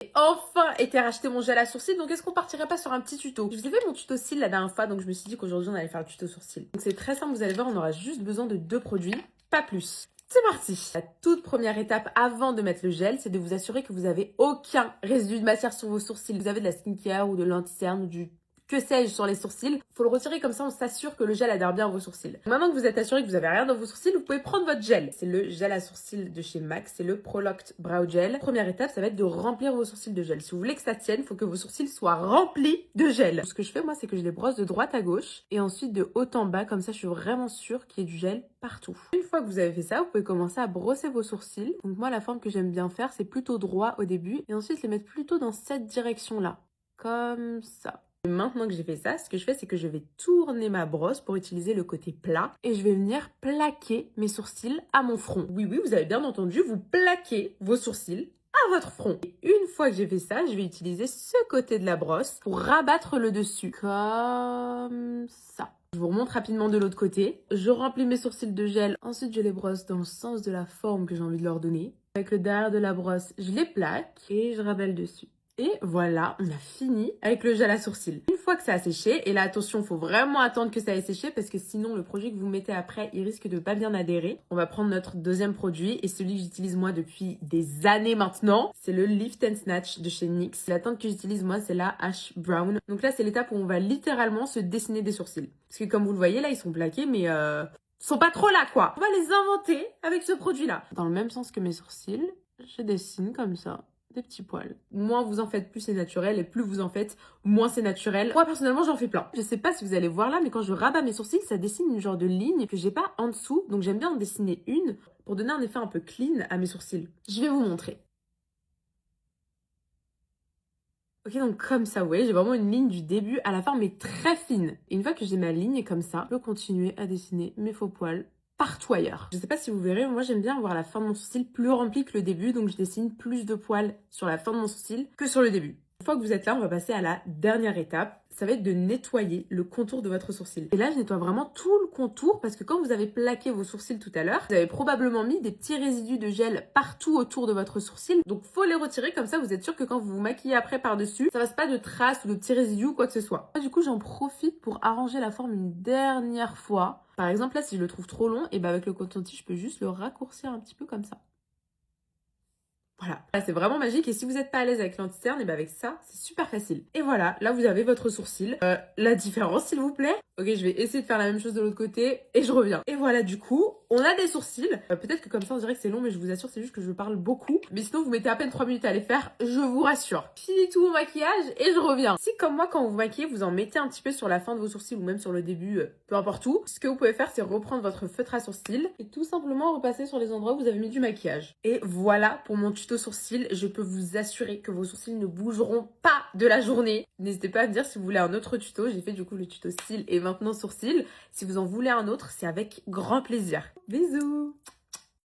J'ai enfin été racheter mon gel à sourcils, donc est-ce qu'on partirait pas sur un petit tuto? Je vous ai fait mon tuto cils la dernière fois, donc je me suis dit qu'aujourd'hui on allait faire le tuto sourcils. Donc c'est très simple, vous allez voir, on aura juste besoin de 2 produits, pas plus. C'est parti! La toute première étape avant de mettre le gel, c'est de vous assurer que vous avez aucun résidu de matière sur vos sourcils. Vous avez de la skincare ou de l'anti-cerne ou du que sais-je sur les sourcils. Faut le retirer, comme ça on s'assure que le gel adhère bien à vos sourcils. Maintenant que vous êtes assuré que vous avez rien dans vos sourcils, vous pouvez prendre votre gel. C'est le gel à sourcils de chez MAC, c'est le Prolocked Brow Gel. Première étape, ça va être de remplir vos sourcils de gel. Si vous voulez que ça tienne, il faut que vos sourcils soient remplis de gel. Ce que je fais moi, c'est que je les brosse de droite à gauche et ensuite de haut en bas, comme ça je suis vraiment sûre qu'il y ait du gel partout. Une fois que vous avez fait ça, vous pouvez commencer à brosser vos sourcils. Donc moi, la forme que j'aime bien faire, c'est plutôt droit au début et ensuite les mettre plutôt dans cette direction-là, comme ça. Maintenant que j'ai fait ça, ce que je fais, c'est que je vais tourner ma brosse pour utiliser le côté plat et je vais venir plaquer mes sourcils à mon front. Oui, oui, vous avez bien entendu, vous plaquez vos sourcils à votre front. Et une fois que j'ai fait ça, je vais utiliser ce côté de la brosse pour rabattre le dessus, comme ça. Je vous remonte rapidement de l'autre côté. Je remplis mes sourcils de gel, ensuite je les brosse dans le sens de la forme que j'ai envie de leur donner. Avec le derrière de la brosse, je les plaque et je rabats le dessus. Et voilà, on a fini avec le gel à sourcils. Une fois que ça a séché, et là attention, il faut vraiment attendre que ça ait séché parce que sinon le produit que vous mettez après, il risque de pas bien adhérer. On va prendre notre deuxième produit et celui que j'utilise moi depuis des années maintenant, c'est le Lift and Snatch de chez NYX. La teinte que j'utilise moi, c'est la Ash Brown. Donc là, c'est l'étape où on va littéralement se dessiner des sourcils. Parce que comme vous le voyez, là, ils sont plaqués, mais sont pas trop là, quoi. On va les inventer avec ce produit-là. Dans le même sens que mes sourcils, je dessine comme ça des petits poils. Moins vous en faites, plus c'est naturel, et plus vous en faites, moins c'est naturel. Moi, personnellement, j'en fais plein. Je sais pas si vous allez voir là, mais quand je rabats mes sourcils, ça dessine une genre de ligne que j'ai pas en dessous, donc j'aime bien en dessiner une pour donner un effet un peu clean à mes sourcils. Je vais vous montrer. Ok, donc comme ça, vous voyez, j'ai vraiment une ligne du début à la fin, mais très fine. Et une fois que j'ai ma ligne comme ça, je peux continuer à dessiner mes faux poils partout ailleurs. Je sais pas si vous verrez, moi j'aime bien avoir la fin de mon sourcil plus remplie que le début, donc je dessine plus de poils sur la fin de mon sourcil que sur le début. Une fois que vous êtes là, on va passer à la dernière étape. Ça va être de nettoyer le contour de votre sourcil. Et là, je nettoie vraiment tout le contour parce que quand vous avez plaqué vos sourcils tout à l'heure, vous avez probablement mis des petits résidus de gel partout autour de votre sourcil. Donc, faut les retirer comme ça, vous êtes sûr que quand vous vous maquillez après par-dessus, ça ne passe pas de traces ou de petits résidus ou quoi que ce soit. Du coup, j'en profite pour arranger la forme une dernière fois. Par exemple, là, si je le trouve trop long, et ben avec le coton-tige, je peux juste le raccourcir un petit peu comme ça. Voilà, là c'est vraiment magique et si vous n'êtes pas à l'aise avec l'anti-cerne, et ben avec ça, c'est super facile. Et voilà, là vous avez votre sourcil. La différence s'il vous plaît. Ok, je vais essayer de faire la même chose de l'autre côté et je reviens. Et voilà, du coup, on a des sourcils. Peut-être que comme ça on dirait que c'est long, mais je vous assure, c'est juste que je parle beaucoup. Mais sinon, vous mettez à peine 3 minutes à les faire, je vous rassure. Finis tout mon maquillage et je reviens. Si comme moi, quand vous maquillez, vous en mettez un petit peu sur la fin de vos sourcils ou même sur le début, peu importe où, ce que vous pouvez faire, c'est reprendre votre feutre à sourcils et tout simplement repasser sur les endroits où vous avez mis du maquillage. Et voilà pour mon tuto sourcils. Je peux vous assurer que vos sourcils ne bougeront pas de la journée. N'hésitez pas à me dire si vous voulez un autre tuto. J'ai fait du coup le tuto cils et maintenant sourcils. Si vous en voulez un autre, c'est avec grand plaisir. Bisous!